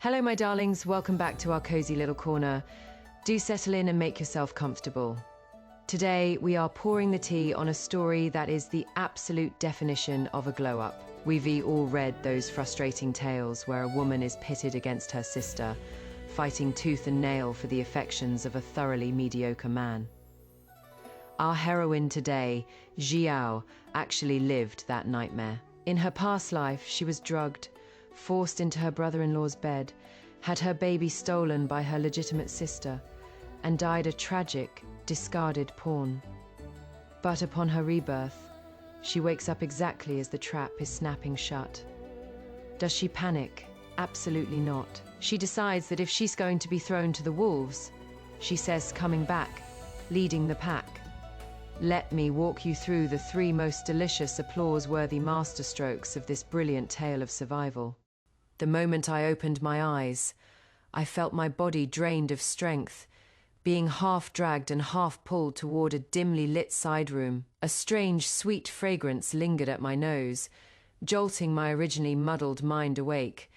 Hello, my darlings. Welcome back to our cozy little corner. Do settle in and make yourself comfortable. Today, we are pouring the tea on a story that is the absolute definition of a glow-up. We've all read those frustrating tales where a woman is pitted against her sister, fighting tooth and nail for the affections of a thoroughly mediocre man. Our heroine today, Xiao, actually lived that nightmare. In her past life, she was drugged, forced into her brother-in-law's bed, had her baby stolen by her legitimate sister, and died a tragic, discarded pawn. But upon her rebirth, she wakes up exactly as the trap is snapping shut. Does she panic? Absolutely not. She decides that if she's going to be thrown to the wolves, she says coming back, leading the pack. Let me walk you through the three most delicious applause-worthy masterstrokes of this brilliant tale of survival. The moment I opened my eyes, I felt my body drained of strength, being half dragged and half pulled toward a dimly lit side room. A strange, sweet fragrance lingered at my nose, jolting my originally muddled mind awake.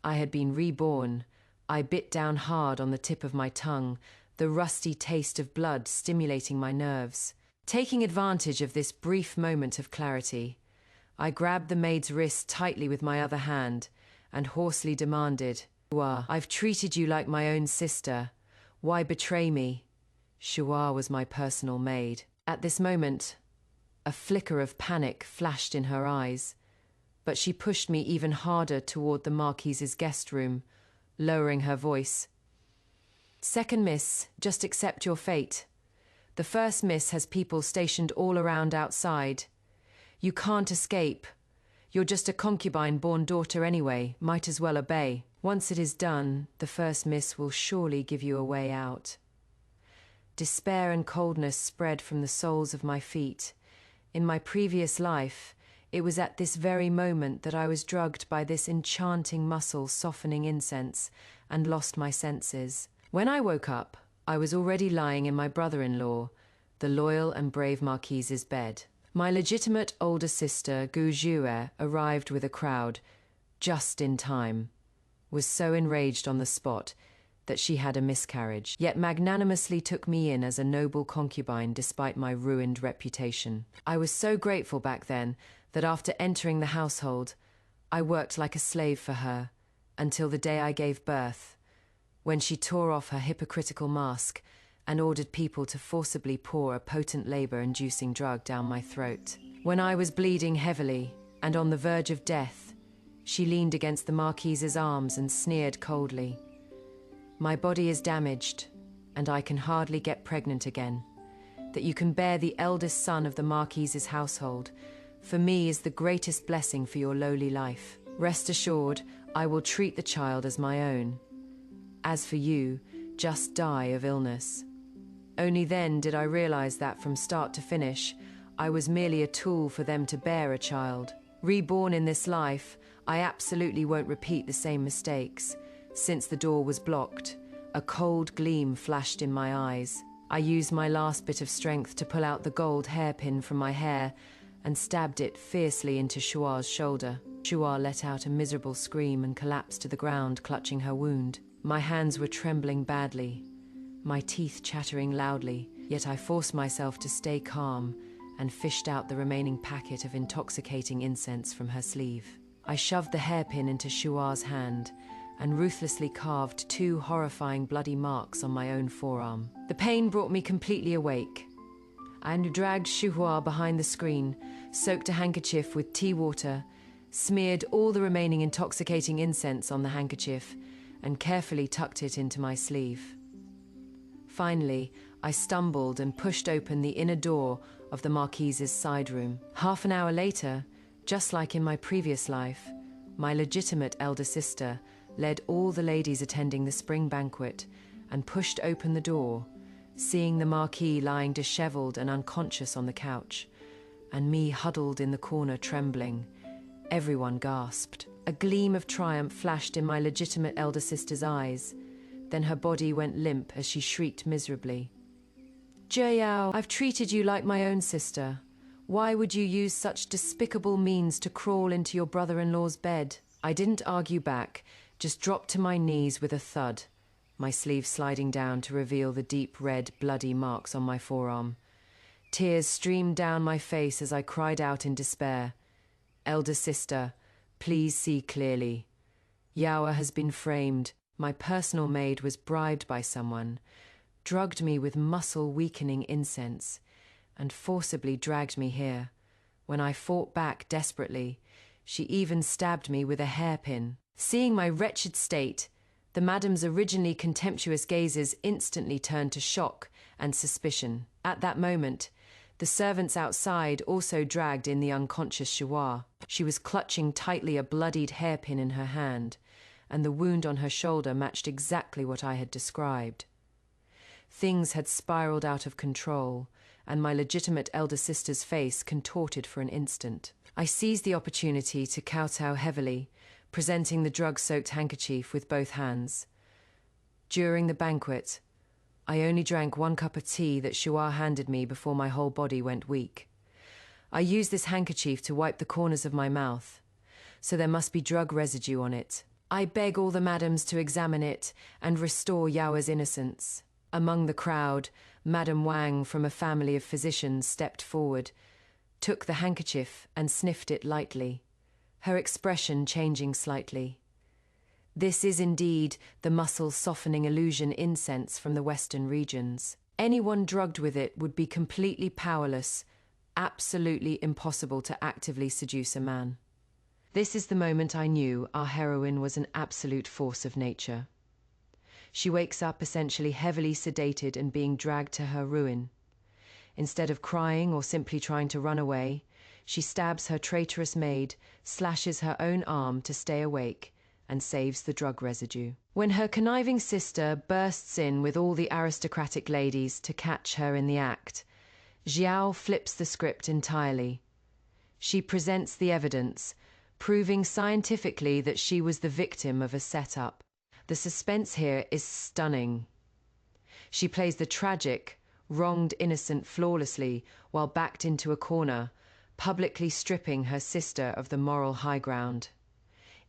I had been reborn. I bit down hard on the tip of my tongue, the rusty taste of blood stimulating my nerves. Taking advantage of this brief moment of clarity, I grabbed the maid's wrist tightly with my other hand and hoarsely demanded, "I've treated you like my own sister. Why betray me?" Xiao was my personal maid. At this moment, a flicker of panic flashed in her eyes, but she pushed me even harder toward the Marquise's guest room, lowering her voice. "Second miss, just accept your fate. The first miss has people stationed all around outside. You can't escape. You're just a concubine-born daughter anyway, might as well obey. Once it is done, the first miss will surely give you a way out." Despair and coldness spread from the soles of my feet. In my previous life, it was at this very moment that I was drugged by this enchanting muscle softening incense and lost my senses. When I woke up, I was already lying in my brother-in-law, the loyal and brave Marquise's bed. My legitimate older sister, Gu Jue, arrived with a crowd, just in time, was so enraged on the spot that she had a miscarriage, yet magnanimously took me in as a noble concubine despite my ruined reputation. I was so grateful back then that after entering the household, I worked like a slave for her, until the day I gave birth, when she tore off her hypocritical mask and ordered people to forcibly pour a potent labor-inducing drug down my throat. When I was bleeding heavily and on the verge of death, she leaned against the Marquise's arms and sneered coldly, "My body is damaged, and I can hardly get pregnant again. That you can bear the eldest son of the Marquise's household, for me is the greatest blessing for your lowly life. Rest assured, I will treat the child as my own. As for you, just die of illness." Only then did I realize that from start to finish, I was merely a tool for them to bear a child. Reborn in this life, I absolutely won't repeat the same mistakes. Since the door was blocked, a cold gleam flashed in my eyes. I used my last bit of strength to pull out the gold hairpin from my hair and stabbed it fiercely into Xiao's shoulder. Xiao let out a miserable scream and collapsed to the ground, clutching her wound. My hands were trembling badly, my teeth chattering loudly, yet I forced myself to stay calm and fished out the remaining packet of intoxicating incense from her sleeve. I shoved the hairpin into Xiao's hand and ruthlessly carved two horrifying bloody marks on my own forearm. The pain brought me completely awake. I dragged Xiao behind the screen, soaked a handkerchief with tea water, smeared all the remaining intoxicating incense on the handkerchief, and carefully tucked it into my sleeve. Finally, I stumbled and pushed open the inner door of the Marquise's side room. Half an hour later, just like in my previous life, my legitimate elder sister led all the ladies attending the spring banquet and pushed open the door, seeing the Marquis lying disheveled and unconscious on the couch, and me huddled in the corner trembling. Everyone gasped. A gleam of triumph flashed in my legitimate elder sister's eyes. Then her body went limp as she shrieked miserably. "Xiao, I've treated you like my own sister. Why would you use such despicable means to crawl into your brother-in-law's bed?" I didn't argue back, just dropped to my knees with a thud, my sleeve sliding down to reveal the deep red, bloody marks on my forearm. Tears streamed down my face as I cried out in despair. "Elder sister, please see clearly. Xiao has been framed. My personal maid was bribed by someone, drugged me with muscle-weakening incense, and forcibly dragged me here. When I fought back desperately, she even stabbed me with a hairpin." Seeing my wretched state, the madam's originally contemptuous gazes instantly turned to shock and suspicion. At that moment, the servants outside also dragged in the unconscious Xiao. She was clutching tightly a bloodied hairpin in her hand, and the wound on her shoulder matched exactly what I had described. Things had spiraled out of control, and my legitimate elder sister's face contorted for an instant. I seized the opportunity to kowtow heavily, presenting the drug-soaked handkerchief with both hands. During the banquet, I only drank 1 cup of tea that Xiao handed me before my whole body went weak. I used this handkerchief to wipe the corners of my mouth, so there must be drug residue on it. I beg all the madams to examine it and restore Yao's innocence. Among the crowd, Madame Wang from a family of physicians stepped forward, took the handkerchief and sniffed it lightly, her expression changing slightly. This is indeed the muscle-softening illusion incense from the Western regions. Anyone drugged with it would be completely powerless, absolutely impossible to actively seduce a man. This is the moment I knew our heroine was an absolute force of nature. She wakes up essentially heavily sedated and being dragged to her ruin. Instead of crying or simply trying to run away, she stabs her traitorous maid, slashes her own arm to stay awake, and saves the drug residue. When her conniving sister bursts in with all the aristocratic ladies to catch her in the act, Xiao flips the script entirely. She presents the evidence, proving scientifically that she was the victim of a setup. The suspense here is stunning. She plays the tragic, wronged innocent flawlessly while backed into a corner, publicly stripping her sister of the moral high ground.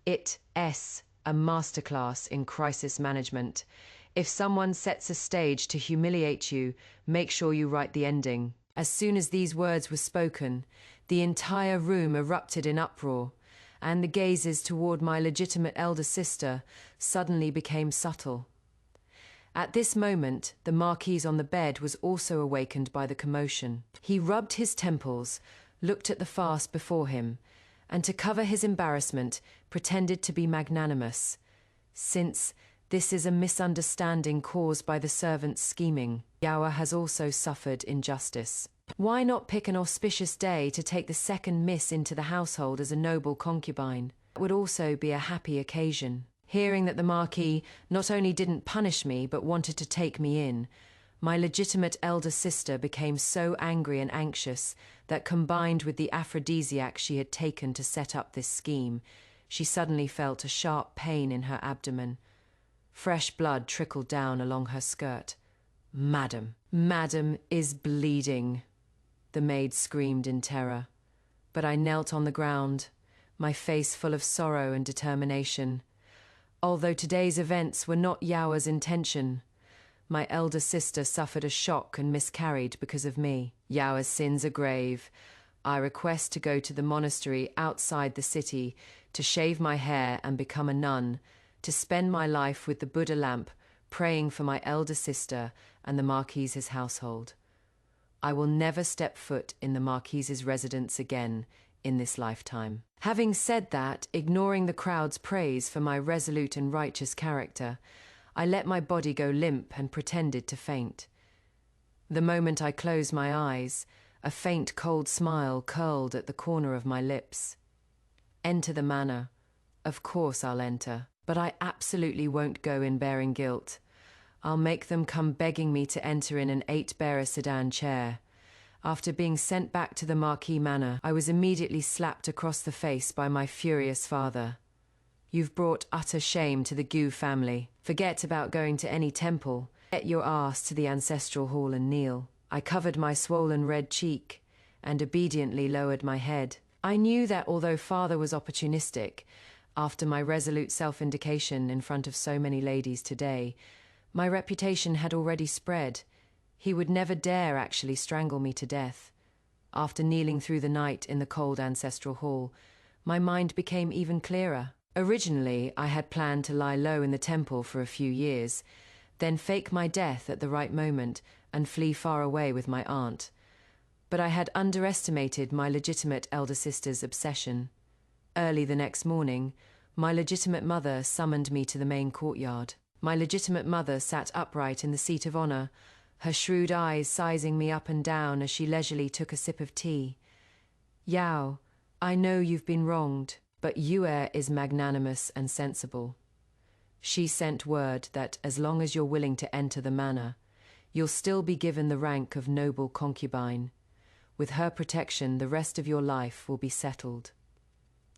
It's a masterclass in crisis management. If someone sets a stage to humiliate you, make sure you write the ending. As soon as these words were spoken, the entire room erupted in uproar, and the gazes toward my legitimate elder sister suddenly became subtle. At this moment, the Marquis on the bed was also awakened by the commotion. He rubbed his temples, looked at the fast before him, and to cover his embarrassment, pretended to be magnanimous, since this is a misunderstanding caused by the servants' scheming. Xiao has also suffered injustice. Why not pick an auspicious day to take the second miss into the household as a noble concubine? It would also be a happy occasion. Hearing that the Marquis not only didn't punish me but wanted to take me in, my legitimate elder sister became so angry and anxious that, combined with the aphrodisiac she had taken to set up this scheme, she suddenly felt a sharp pain in her abdomen. Fresh blood trickled down along her skirt. "Madam is bleeding," the maid screamed in terror. But I knelt on the ground, my face full of sorrow and determination. Although today's events were not Yao's intention, my elder sister suffered a shock and miscarried because of me. Yao's sins are grave. I request to go to the monastery outside the city, to shave my hair and become a nun, to spend my life with the Buddha lamp, praying for my elder sister and the Marquis's household. I will never step foot in the Marquis's residence again in this lifetime. Having said that, ignoring the crowd's praise for my resolute and righteous character, I let my body go limp and pretended to faint. The moment I closed my eyes, a faint cold smile curled at the corner of my lips. Enter the manor. Of course I'll enter, but I absolutely won't go in bearing guilt. I'll make them come begging me to enter in an 8-bearer sedan chair. After being sent back to the Marquis Manor, I was immediately slapped across the face by my furious father. "You've brought utter shame to the Gu family. Forget about going to any temple. Get your ass to the ancestral hall and kneel." I covered my swollen red cheek and obediently lowered my head. I knew that although father was opportunistic, After my resolute self-indication in front of so many ladies today, my reputation had already spread. He would never dare actually strangle me to death. After kneeling through the night in the cold ancestral hall, my mind became even clearer. Originally, I had planned to lie low in the temple for a few years, then fake my death at the right moment and flee far away with my aunt. But I had underestimated my legitimate elder sister's obsession. Early the next morning, my legitimate mother summoned me to the main courtyard. My legitimate mother sat upright in the seat of honor, her shrewd eyes sizing me up and down as she leisurely took a sip of tea. "Xiao, I know you've been wronged, but Yue is magnanimous and sensible. She sent word that as long as you're willing to enter the manor, you'll still be given the rank of noble concubine. With her protection, the rest of your life will be settled."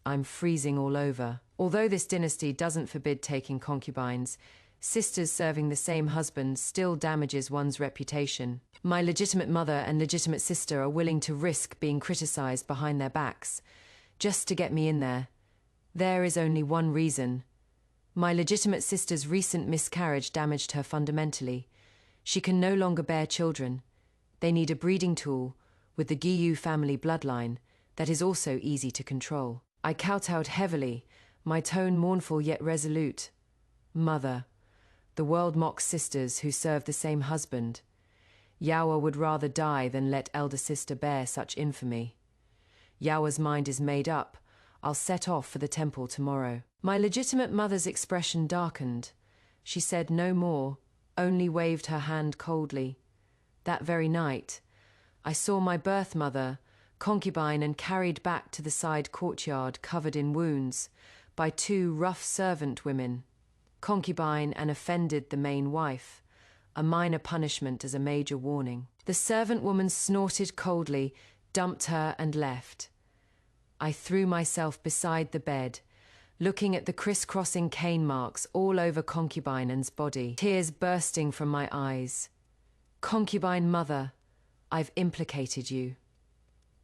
I'm freezing all over. Although this dynasty doesn't forbid taking concubines, sisters serving the same husband still damages one's reputation. My legitimate mother and legitimate sister are willing to risk being criticized behind their backs, just to get me in there. There is only one reason. My legitimate sister's recent miscarriage damaged her fundamentally. She can no longer bear children. They need a breeding tool, with the Giyu family bloodline, that is also easy to control. I kowtowed heavily, my tone mournful yet resolute. "Mother, the world mocks sisters who serve the same husband. Yawa would rather die than let elder sister bear such infamy. Yawa's mind is made up. I'll set off for the temple tomorrow." My legitimate mother's expression darkened. She said no more, only waved her hand coldly. That very night, I saw my birth mother, concubine, and carried back to the side courtyard covered in wounds by two rough servant women. Concubine and offended the main wife, a minor punishment as a major warning. The servant woman snorted coldly, dumped her, and left. I threw myself beside the bed, looking at the crisscrossing cane marks all over concubine's body, tears bursting from my eyes. "Concubine mother, I've implicated you."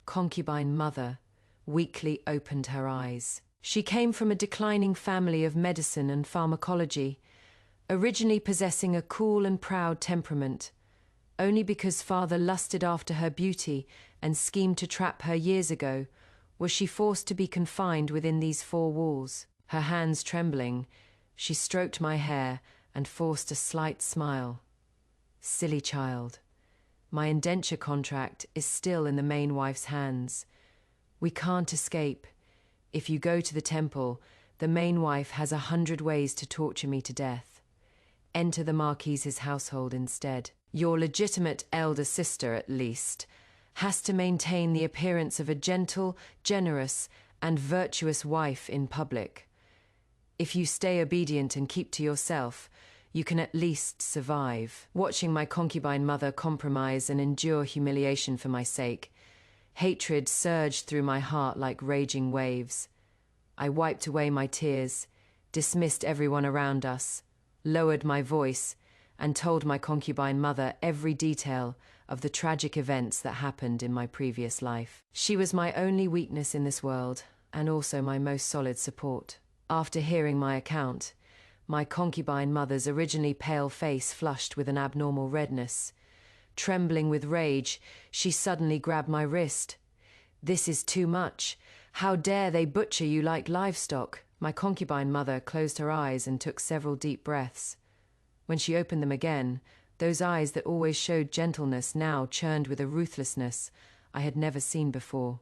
Concubine mother weakly opened her eyes. She came from a declining family of medicine and pharmacology, originally possessing a cool and proud temperament. Only because father lusted after her beauty and schemed to trap her years ago, was she forced to be confined within these four walls. Her hands trembling, she stroked my hair and forced a slight smile. "Silly child. My indenture contract is still in the main wife's hands. We can't escape. If you go to the temple, the main wife has 100 ways to torture me to death. Enter the Marquise's household instead. Your legitimate elder sister, at least, has to maintain the appearance of a gentle, generous, and virtuous wife in public. If you stay obedient and keep to yourself, you can at least survive." Watching my concubine mother compromise and endure humiliation for my sake, hatred surged through my heart like raging waves. I wiped away my tears, dismissed everyone around us, lowered my voice, and told my concubine mother every detail of the tragic events that happened in my previous life. She was my only weakness in this world, and also my most solid support. After hearing my account, my concubine mother's originally pale face flushed with an abnormal redness. Trembling with rage, she suddenly grabbed my wrist. "This is too much. How dare they butcher you like livestock?" My concubine mother closed her eyes and took several deep breaths. When she opened them again, those eyes that always showed gentleness now churned with a ruthlessness I had never seen before.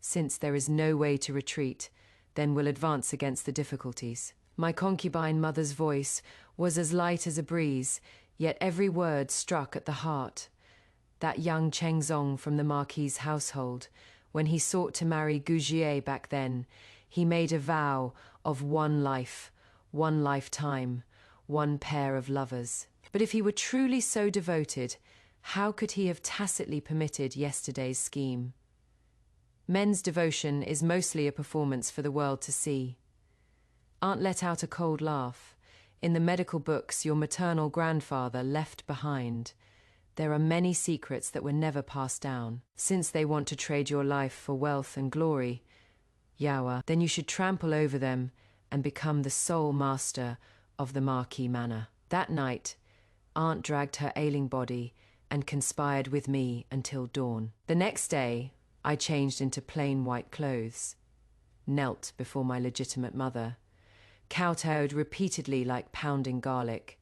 "Since there is no way to retreat, then we'll advance against the difficulties." My concubine mother's voice was as light as a breeze, yet every word struck at the heart. That young Chengzong from the Marquis's household, when he sought to marry Goujier back then, he made a vow of one life, one lifetime, one pair of lovers. But if he were truly so devoted, how could he have tacitly permitted yesterday's scheme? Men's devotion is mostly a performance for the world to see. Aunt let out a cold laugh. "In the medical books your maternal grandfather left behind, there are many secrets that were never passed down. Since they want to trade your life for wealth and glory, Xiao, then you should trample over them and become the sole master of the Marquis Manor. That night, Aunt dragged her ailing body and conspired with me until dawn. The next day, I changed into plain white clothes, knelt before my legitimate mother, kowtowed repeatedly like pounding garlic,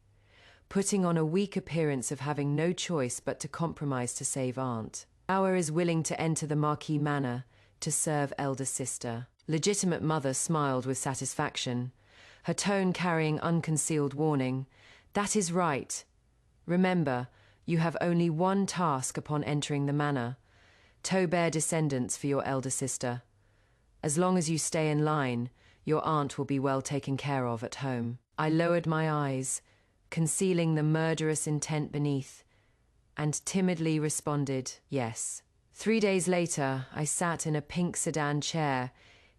putting on a weak appearance of having no choice but to compromise to save Aunt. Xiao is willing to enter the Marquis Manor to serve elder sister. Legitimate mother smiled with satisfaction, her tone carrying unconcealed warning. That is right. Remember, you have only one task upon entering the manor: to bear descendants for your elder sister. As long as you stay in line, your aunt will be well taken care of at home. I lowered my eyes, concealing the murderous intent beneath, and timidly responded, yes. 3 days later, I sat in a pink sedan chair,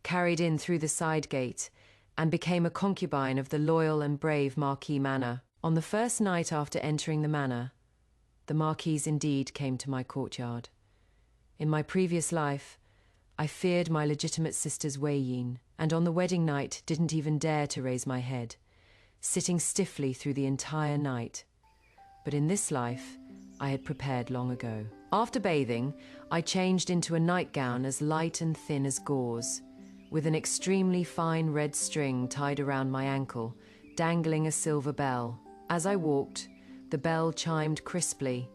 carried in through the side gate, and became a concubine of the loyal and brave Marquis Manor. On the first night after entering the manor, the Marquis indeed came to my courtyard. In my previous life, I feared my legitimate sister's Wei Yin, and on the wedding night didn't even dare to raise my head, sitting stiffly through the entire night. But in this life, I had prepared long ago. After bathing, I changed into a nightgown as light and thin as gauze, with an extremely fine red string tied around my ankle, dangling a silver bell. As I walked, the bell chimed crisply,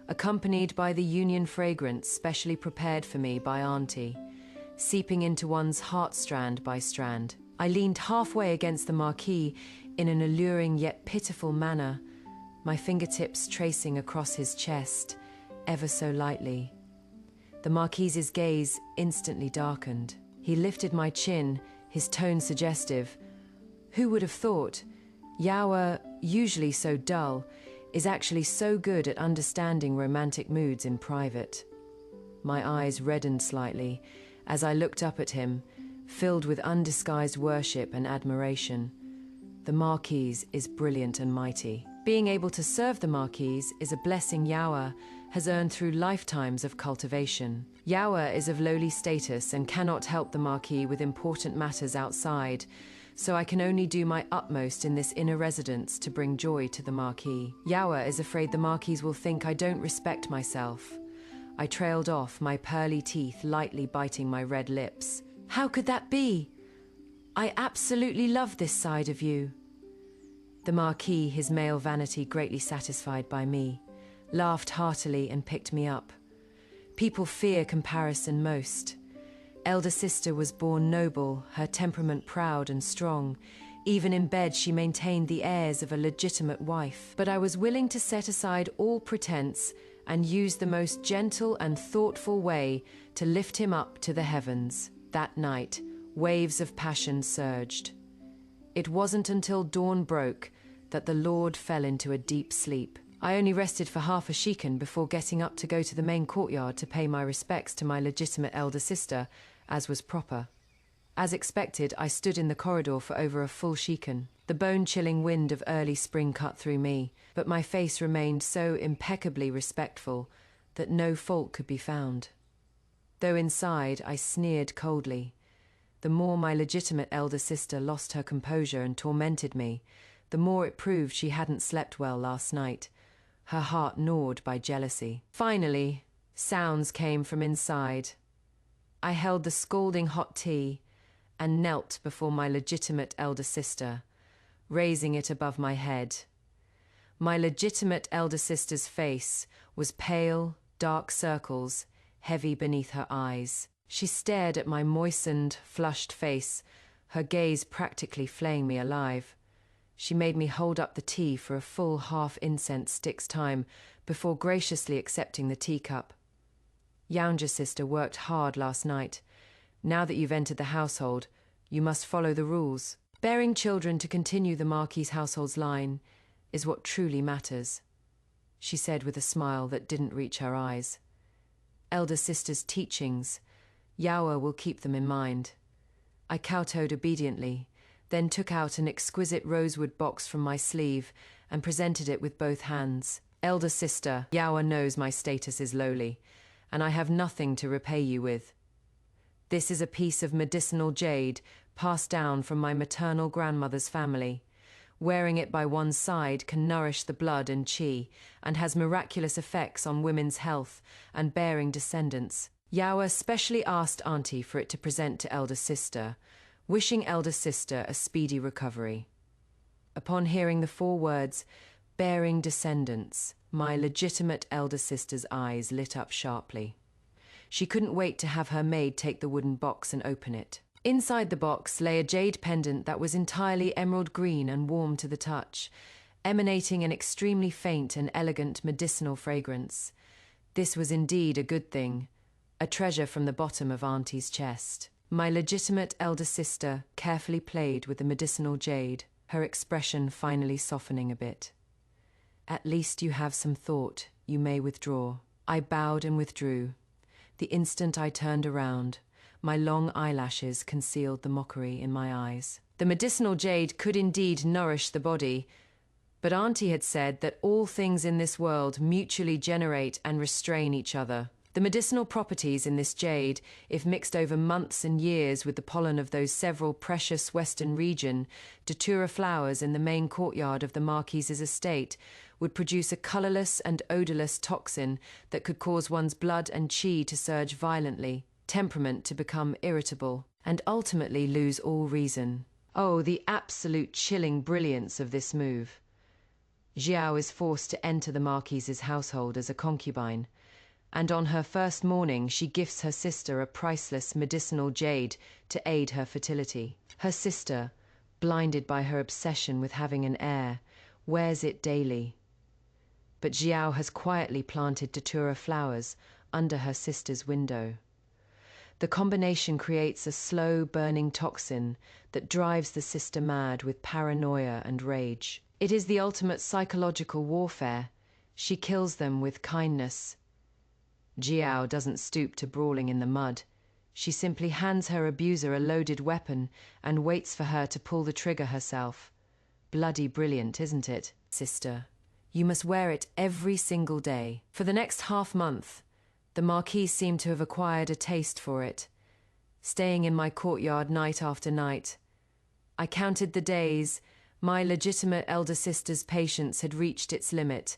accompanied by the union fragrance specially prepared for me by Auntie, seeping into one's heart strand by strand. I leaned halfway against the Marquis in an alluring yet pitiful manner, my fingertips tracing across his chest, ever so lightly. The Marquis's gaze instantly darkened. He lifted my chin, his tone suggestive. Who would have thought? Xiao, usually so dull, is actually so good at understanding romantic moods in private. My eyes reddened slightly as I looked up at him, filled with undisguised worship and admiration. The Marquis is brilliant and mighty. Being able to serve the Marquis is a blessing Xiao has earned through lifetimes of cultivation. Xiao is of lowly status and cannot help the Marquis with important matters outside, so I can only do my utmost in this inner residence to bring joy to the Marquis. Xiao is afraid the Marquis will think I don't respect myself. I trailed off, my pearly teeth lightly biting my red lips. How could that be? I absolutely love this side of you. The Marquis, his male vanity greatly satisfied by me, laughed heartily and picked me up. People fear comparison most. Elder sister was born noble, her temperament proud and strong. Even in bed she maintained the airs of a legitimate wife. But I was willing to set aside all pretense and use the most gentle and thoughtful way to lift him up to the heavens. That night, waves of passion surged. It wasn't until dawn broke that the Lord fell into a deep sleep. I only rested for half a shikan before getting up to go to the main courtyard to pay my respects to my legitimate elder sister, as was proper. As expected, I stood in the corridor for over a full shikan. The bone-chilling wind of early spring cut through me, but my face remained so impeccably respectful that no fault could be found. Though inside, I sneered coldly. The more my legitimate elder sister lost her composure and tormented me, the more it proved she hadn't slept well last night, her heart gnawed by jealousy. Finally, sounds came from inside. I held the scalding hot tea and knelt before my legitimate elder sister, raising it above my head. My legitimate elder sister's face was pale, dark circles, heavy beneath her eyes. She stared at my moistened, flushed face, her gaze practically flaying me alive. She made me hold up the tea for a full half-incense stick's time before graciously accepting the teacup. Younger sister worked hard last night. Now that you've entered the household, you must follow the rules. Bearing children to continue the Marquis' household's line is what truly matters, she said with a smile that didn't reach her eyes. Elder sister's teachings, Xiao will keep them in mind. I kowtowed obediently, then took out an exquisite rosewood box from my sleeve and presented it with both hands. Elder sister, Xiao knows my status is lowly, and I have nothing to repay you with. This is a piece of medicinal jade passed down from my maternal grandmother's family. Wearing it by one's side can nourish the blood and qi, and has miraculous effects on women's health and bearing descendants. Xiao specially asked Auntie for it to present to elder sister, wishing elder sister a speedy recovery. Upon hearing the 4 words, bearing descendants, my legitimate elder sister's eyes lit up sharply. She couldn't wait to have her maid take the wooden box and open it. Inside the box lay a jade pendant that was entirely emerald green and warm to the touch, emanating an extremely faint and elegant medicinal fragrance. This was indeed a good thing, a treasure from the bottom of Auntie's chest. My legitimate elder sister carefully played with the medicinal jade, her expression finally softening a bit. At least you have some thought, you may withdraw. I bowed and withdrew. The instant I turned around, my long eyelashes concealed the mockery in my eyes. The medicinal jade could indeed nourish the body, but Auntie had said that all things in this world mutually generate and restrain each other. The medicinal properties in this jade, if mixed over months and years with the pollen of those several precious western region datura flowers in the main courtyard of the Marquise's estate, would produce a colourless and odourless toxin that could cause one's blood and qi to surge violently, temperament to become irritable, and ultimately lose all reason. Oh, the absolute chilling brilliance of this move. Xiao is forced to enter the Marquise's household as a concubine, and on her first morning she gifts her sister a priceless medicinal jade to aid her fertility. Her sister, blinded by her obsession with having an heir, wears it daily. But Xiao has quietly planted datura flowers under her sister's window. The combination creates a slow burning toxin that drives the sister mad with paranoia and rage. It is the ultimate psychological warfare. She kills them with kindness. Xiao doesn't stoop to brawling in the mud. She simply hands her abuser a loaded weapon and waits for her to pull the trigger herself. Bloody brilliant, isn't it? Sister, you must wear it every single day. For the next half-month, the Marquise seemed to have acquired a taste for it, staying in my courtyard night after night. I counted the days. My legitimate elder sister's patience had reached its limit.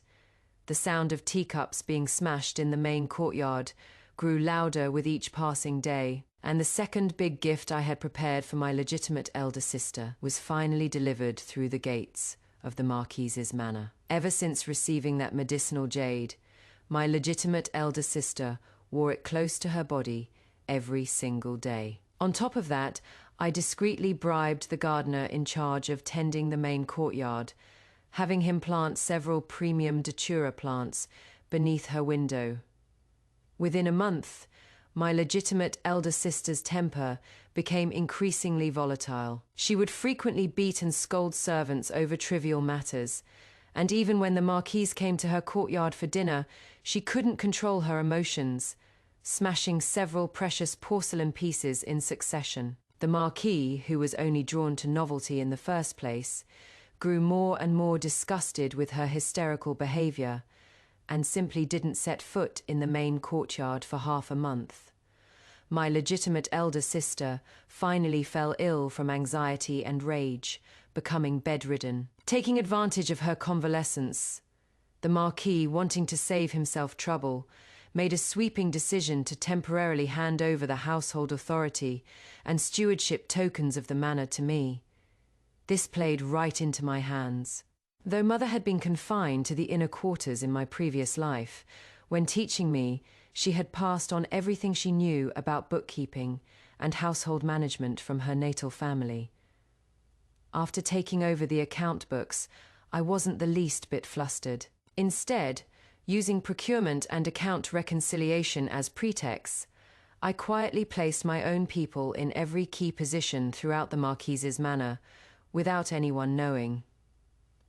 The sound of teacups being smashed in the main courtyard grew louder with each passing day, and the second big gift I had prepared for my legitimate elder sister was finally delivered through the gates of the Marquise's manor. Ever since receiving that medicinal jade, my legitimate elder sister wore it close to her body every single day. On top of that, I discreetly bribed the gardener in charge of tending the main courtyard, having him plant several premium datura plants beneath her window. Within a month, my legitimate elder sister's temper became increasingly volatile. She would frequently beat and scold servants over trivial matters, and even when the Marquise came to her courtyard for dinner, she couldn't control her emotions, smashing several precious porcelain pieces in succession. The Marquis, who was only drawn to novelty in the first place, grew more and more disgusted with her hysterical behavior, and simply didn't set foot in the main courtyard for half a month. My legitimate elder sister finally fell ill from anxiety and rage, becoming bedridden. Taking advantage of her convalescence, the Marquis, wanting to save himself trouble, made a sweeping decision to temporarily hand over the household authority and stewardship tokens of the manor to me. This played right into my hands. Though Mother had been confined to the inner quarters in my previous life, when teaching me, she had passed on everything she knew about bookkeeping and household management from her natal family. After taking over the account books, I wasn't the least bit flustered. Instead, using procurement and account reconciliation as pretexts, I quietly placed my own people in every key position throughout the Marquise's manor, without anyone knowing.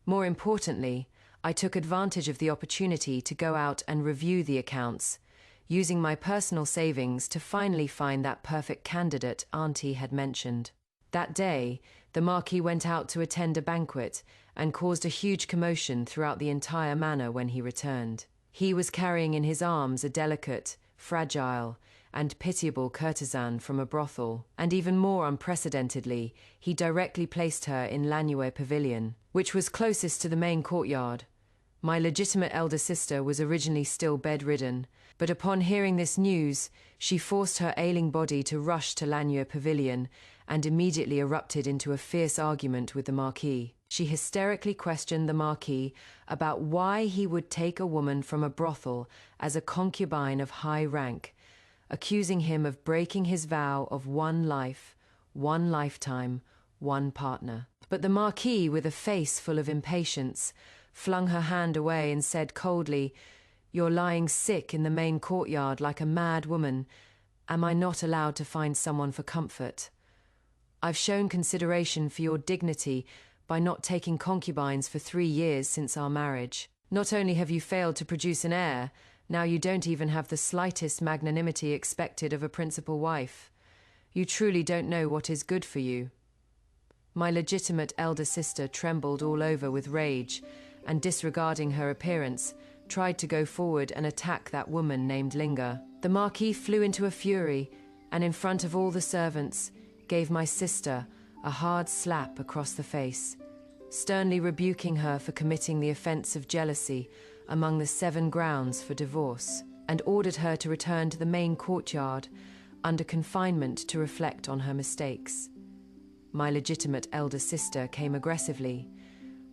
More importantly, I took advantage of the opportunity to go out and review the accounts, using my personal savings to finally find that perfect candidate Auntie had mentioned. That day, the Marquis went out to attend a banquet and caused a huge commotion throughout the entire manor when he returned. He was carrying in his arms a delicate, fragile, and pitiable courtesan from a brothel, and even more unprecedentedly, he directly placed her in Lanniware Pavilion, which was closest to the main courtyard. My legitimate elder sister was originally still bedridden, but upon hearing this news, she forced her ailing body to rush to Lanniware Pavilion and immediately erupted into a fierce argument with the Marquis. She hysterically questioned the Marquis about why he would take a woman from a brothel as a concubine of high rank, accusing him of breaking his vow of one life, one lifetime, one partner. But the Marquis, with a face full of impatience, flung her hand away and said coldly, "You're lying sick in the main courtyard like a mad woman. Am I not allowed to find someone for comfort? I've shown consideration for your dignity by not taking concubines for 3 years since our marriage. Not only have you failed to produce an heir, now you don't even have the slightest magnanimity expected of a principal wife. You truly don't know what is good for you." My legitimate elder sister trembled all over with rage, and disregarding her appearance, tried to go forward and attack that woman named Linga. The Marquis flew into a fury, and in front of all the servants, gave my sister a hard slap across the face, sternly rebuking her for committing the offense of jealousy among the 7 grounds for divorce, and ordered her to return to the main courtyard under confinement to reflect on her mistakes. My legitimate elder sister came aggressively,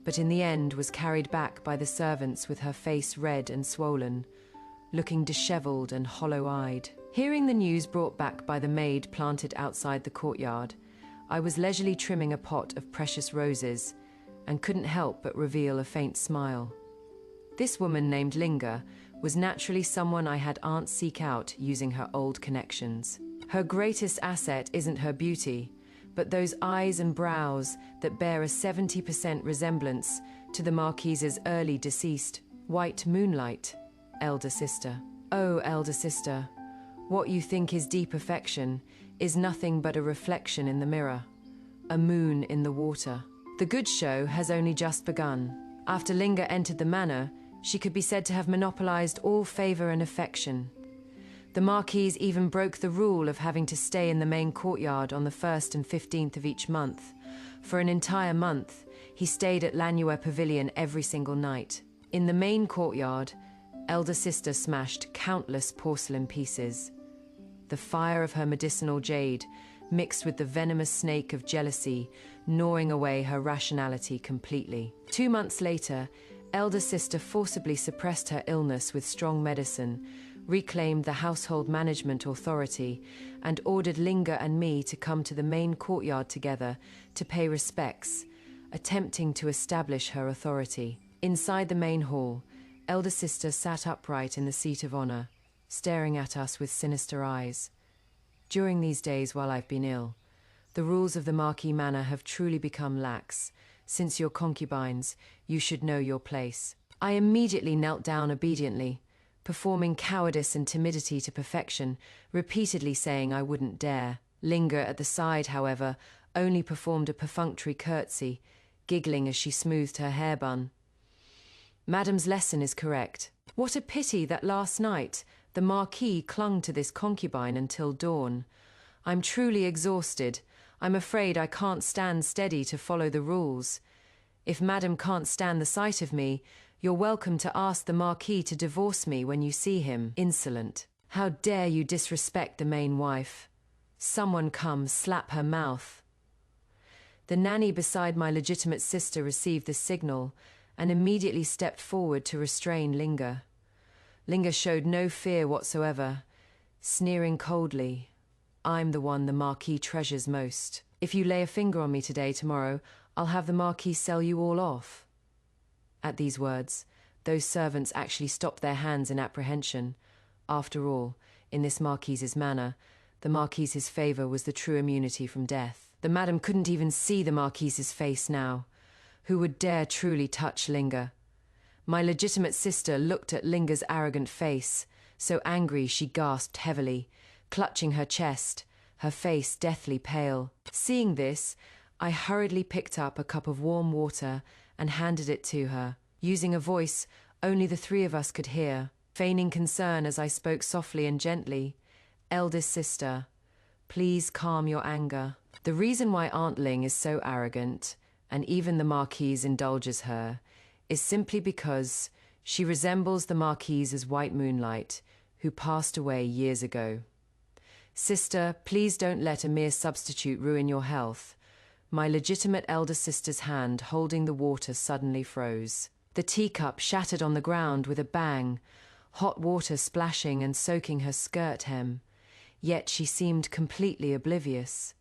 but in the end was carried back by the servants with her face red and swollen, looking disheveled and hollow-eyed. Hearing the news brought back by the maid planted outside the courtyard, I was leisurely trimming a pot of precious roses and couldn't help but reveal a faint smile. This woman named Linga was naturally someone I had aunt seek out using her old connections. Her greatest asset isn't her beauty, but those eyes and brows that bear a 70% resemblance to the Marquis's early deceased, white moonlight, elder sister. Oh, elder sister, what you think is deep affection is nothing but a reflection in the mirror, a moon in the water. The good show has only just begun. After Linga entered the manor, she could be said to have monopolized all favor and affection. The Marquis even broke the rule of having to stay in the main courtyard on the 1st and 15th of each month. For an entire month, he stayed at Lanniware Pavilion every single night. In the main courtyard, elder sister smashed countless porcelain pieces. The fire of her medicinal jade, mixed with the venomous snake of jealousy, gnawing away her rationality completely. 2 months later, elder sister forcibly suppressed her illness with strong medicine, reclaimed the household management authority, and ordered Linga and me to come to the main courtyard together to pay respects, attempting to establish her authority. Inside the main hall, elder sister sat upright in the seat of honor, staring at us with sinister eyes. During these days while I've been ill, the rules of the Marquis Manor have truly become lax. Since you're concubines, you should know your place. I immediately knelt down obediently, performing cowardice and timidity to perfection, repeatedly saying I wouldn't dare. Linga at the side, however, only performed a perfunctory curtsy, giggling as she smoothed her hair bun. Madam's lesson is correct. What a pity that last night the Marquis clung to this concubine until dawn. I'm truly exhausted. I'm afraid I can't stand steady to follow the rules. If Madam can't stand the sight of me, you're welcome to ask the Marquis to divorce me when you see him. Insolent. How dare you disrespect the main wife? Someone come, slap her mouth. The nanny beside my legitimate sister received the signal and immediately stepped forward to restrain Linga. Linga showed no fear whatsoever, sneering coldly. I'm the one the Marquis treasures most. If you lay a finger on me today, tomorrow, I'll have the Marquis sell you all off. At these words, those servants actually stopped their hands in apprehension. After all, in this Marquis's manor, the Marquis's favor was the true immunity from death. The madam couldn't even see the Marquis's face now. Who would dare truly touch Linga? My legitimate sister looked at Linga's arrogant face, so angry she gasped heavily, clutching her chest, her face deathly pale. Seeing this, I hurriedly picked up a cup of warm water and handed it to her, using a voice only the 3 of us could hear, feigning concern as I spoke softly and gently. Eldest sister, please calm your anger. The reason why Aunt Ling is so arrogant, and even the Marquise indulges her, is simply because she resembles the Marquise's white moonlight, who passed away years ago. Sister, please don't let a mere substitute ruin your health. My legitimate elder sister's hand holding the water suddenly froze. The teacup shattered on the ground with a bang, hot water splashing and soaking her skirt hem. Yet she seemed completely oblivious.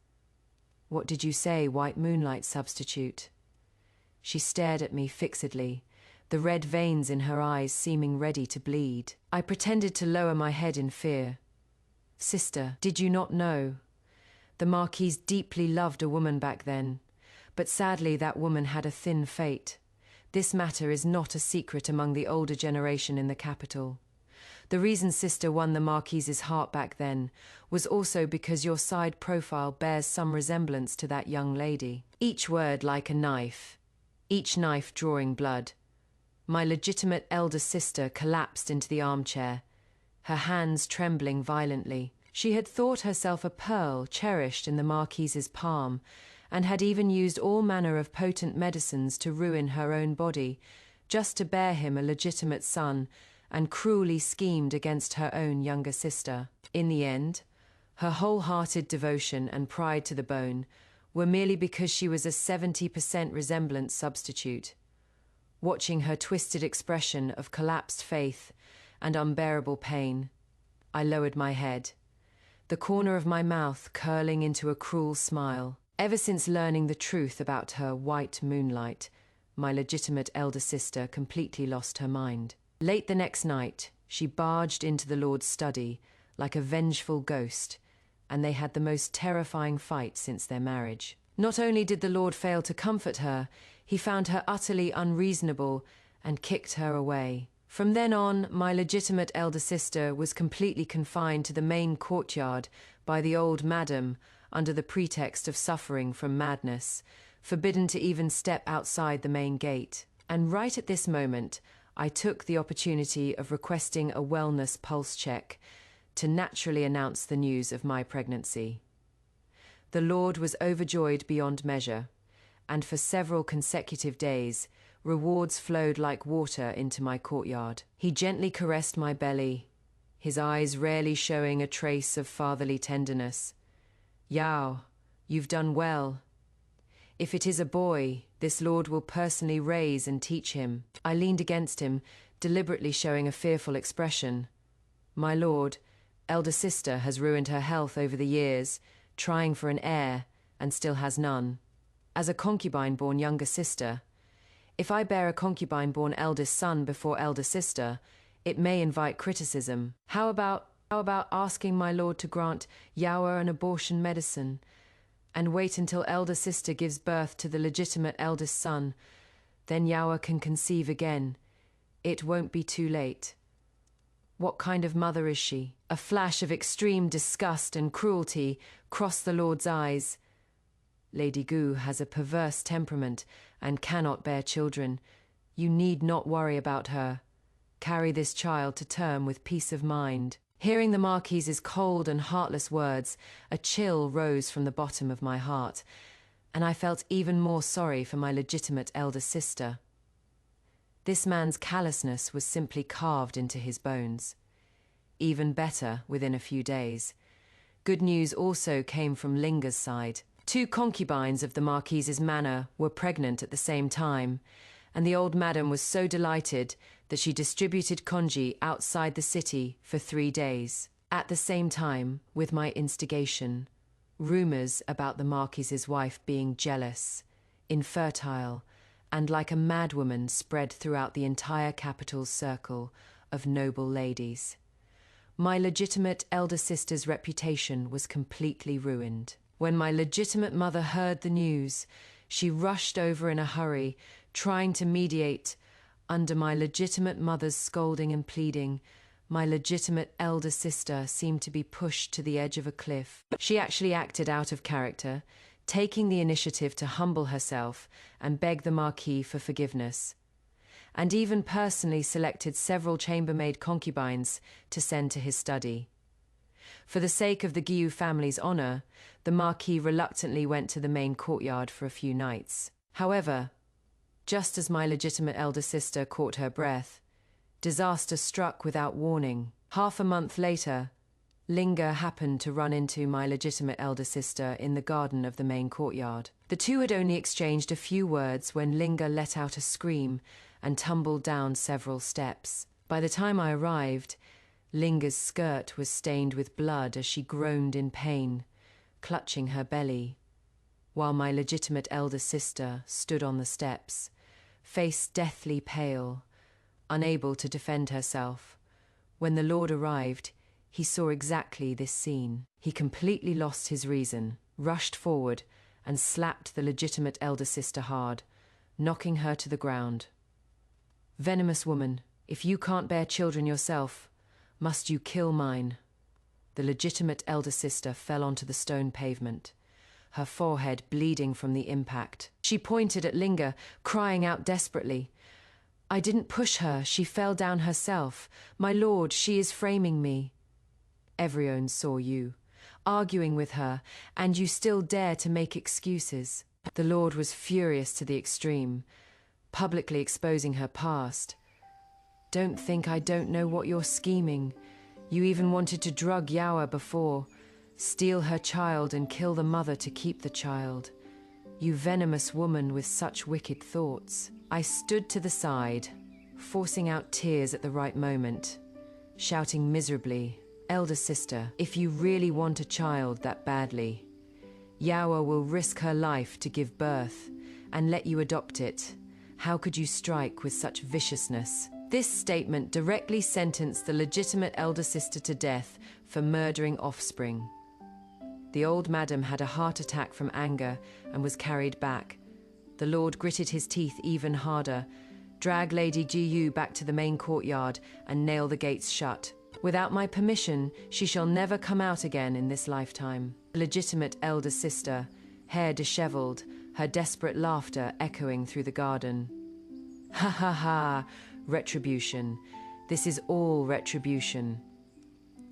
What did you say, white moonlight substitute? She stared at me fixedly, the red veins in her eyes seeming ready to bleed. I pretended to lower my head in fear. Sister, did you not know? The Marquise deeply loved a woman back then, but sadly that woman had a thin fate. This matter is not a secret among the older generation in the capital. The reason Sister won the Marquise's heart back then was also because your side profile bears some resemblance to that young lady. Each word like a knife, each knife drawing blood. My legitimate elder sister collapsed into the armchair, her hands trembling violently. She had thought herself a pearl cherished in the Marquise's palm, and had even used all manner of potent medicines to ruin her own body, just to bear him a legitimate son, and cruelly schemed against her own younger sister. In the end, her wholehearted devotion and pride to the bone were merely because she was a 70% resemblance substitute. Watching her twisted expression of collapsed faith and unbearable pain, I lowered my head, the corner of my mouth curling into a cruel smile. Ever since learning the truth about her white moonlight, my legitimate elder sister completely lost her mind. Late the next night, she barged into the Lord's study like a vengeful ghost, and they had the most terrifying fight since their marriage. Not only did the Lord fail to comfort her, he found her utterly unreasonable and kicked her away. From then on, my legitimate elder sister was completely confined to the main courtyard by the old madam under the pretext of suffering from madness, forbidden to even step outside the main gate. And right at this moment, I took the opportunity of requesting a wellness pulse check to naturally announce the news of my pregnancy. The Lord was overjoyed beyond measure, and for several consecutive days, rewards flowed like water into my courtyard. He gently caressed my belly, his eyes rarely showing a trace of fatherly tenderness. Xiao, you've done well. If it is a boy, this Lord will personally raise and teach him. I leaned against him, deliberately showing a fearful expression. My lord, elder sister has ruined her health over the years, trying for an heir, and still has none. As a concubine-born younger sister, if I bear a concubine-born eldest son before elder sister, it may invite criticism. How about asking my lord to grant Xiao an abortion medicine, and wait until elder sister gives birth to the legitimate eldest son, then Xiao can conceive again. It won't be too late. What kind of mother is she? A flash of extreme disgust and cruelty crossed the Lord's eyes. Lady Gu has a perverse temperament and cannot bear children. You need not worry about her. Carry this child to term with peace of mind. Hearing the Marquise's cold and heartless words, a chill rose from the bottom of my heart, and I felt even more sorry for my legitimate elder sister. This man's callousness was simply carved into his bones. Even better, within a few days. Good news also came from Linga's side. 2 concubines of the Marquise's manor were pregnant at the same time, and the old madam was so delighted that she distributed congee outside the city for 3 days. At the same time, with my instigation, rumors about the Marquise's wife being jealous, infertile, and like a madwoman spread throughout the entire capital's circle of noble ladies. My legitimate elder sister's reputation was completely ruined. When my legitimate mother heard the news, she rushed over in a hurry, trying to mediate. Under my legitimate mother's scolding and pleading, my legitimate elder sister seemed to be pushed to the edge of a cliff. She actually acted out of character, taking the initiative to humble herself and beg the Marquis for forgiveness, and even personally selected several chambermaid concubines to send to his study. For the sake of the Guiou family's honor, the Marquis reluctantly went to the main courtyard for a few nights. However, just as my legitimate elder sister caught her breath, disaster struck without warning. Half a month later, Linga happened to run into my legitimate elder sister in the garden of the main courtyard. The two had only exchanged a few words when Linga let out a scream and tumbled down several steps. By the time I arrived, Linga's skirt was stained with blood as she groaned in pain, clutching her belly, while my legitimate elder sister stood on the steps, face deathly pale, unable to defend herself. When the Lord arrived, he saw exactly this scene. He completely lost his reason, rushed forward, and slapped the legitimate elder sister hard, knocking her to the ground. "Venomous woman, if you can't bear children yourself, must you kill mine?" The legitimate elder sister fell onto the stone pavement, her forehead bleeding from the impact. She pointed at Linga, crying out desperately. "I didn't push her, she fell down herself. My lord, she is framing me." "Everyone saw you, arguing with her, and you still dare to make excuses." The Lord was furious to the extreme, publicly exposing her past. "Don't think I don't know what you're scheming. You even wanted to drug Xiao before, steal her child and kill the mother to keep the child. You venomous woman with such wicked thoughts." I stood to the side, forcing out tears at the right moment, shouting miserably, "Elder sister, if you really want a child that badly, Xiao will risk her life to give birth and let you adopt it. How could you strike with such viciousness?" This statement directly sentenced the legitimate elder sister to death for murdering offspring. The old madam had a heart attack from anger and was carried back. The Lord gritted his teeth even harder, dragged Lady Guiou back to the main courtyard, and nailed the gates shut. "Without my permission, she shall never come out again in this lifetime." The legitimate elder sister, hair disheveled, her desperate laughter echoing through the garden. "Ha ha ha, retribution. This is all retribution."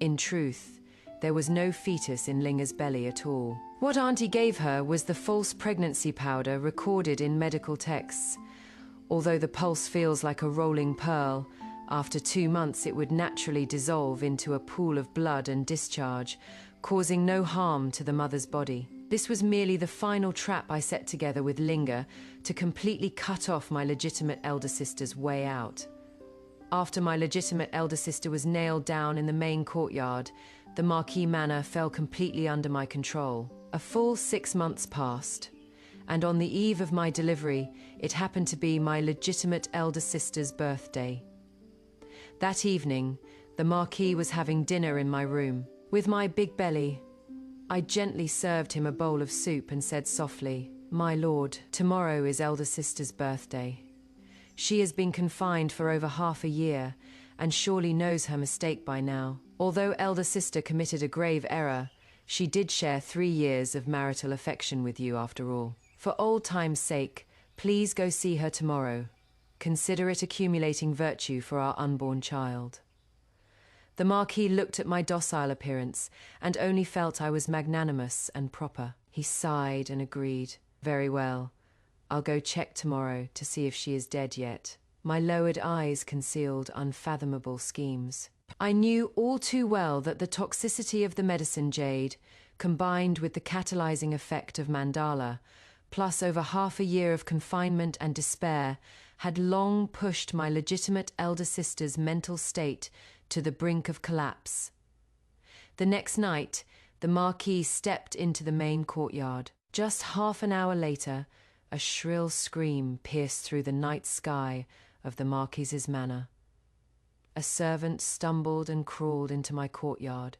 In truth, there was no fetus in Linga's belly at all. What Auntie gave her was the false pregnancy powder recorded in medical texts. Although the pulse feels like a rolling pearl, after 2 months it would naturally dissolve into a pool of blood and discharge, causing no harm to the mother's body. This was merely the final trap I set together with Linga to completely cut off my legitimate elder sister's way out. After my legitimate elder sister was nailed down in the main courtyard, the Marquis Manor fell completely under my control. A full 6 months passed, and on the eve of my delivery, it happened to be my legitimate elder sister's birthday. That evening, the Marquis was having dinner in my room. With my big belly, I gently served him a bowl of soup and said softly, "My lord, tomorrow is elder sister's birthday. She has been confined for over half a year and surely knows her mistake by now. Although elder sister committed a grave error, she did share 3 years of marital affection with you after all. For old time's sake, please go see her tomorrow. Consider it accumulating virtue for our unborn child." The Marquis looked at my docile appearance and only felt I was magnanimous and proper. He sighed and agreed. "Very well. I'll go check tomorrow to see if she is dead yet." My lowered eyes concealed unfathomable schemes. I knew all too well that the toxicity of the medicine jade, combined with the catalyzing effect of mandala, plus over half a year of confinement and despair, had long pushed my legitimate elder sister's mental state to the brink of collapse. The next night, the Marquis stepped into the main courtyard. Just half an hour later, a shrill scream pierced through the night sky of the Marquis's manor. A servant stumbled and crawled into my courtyard,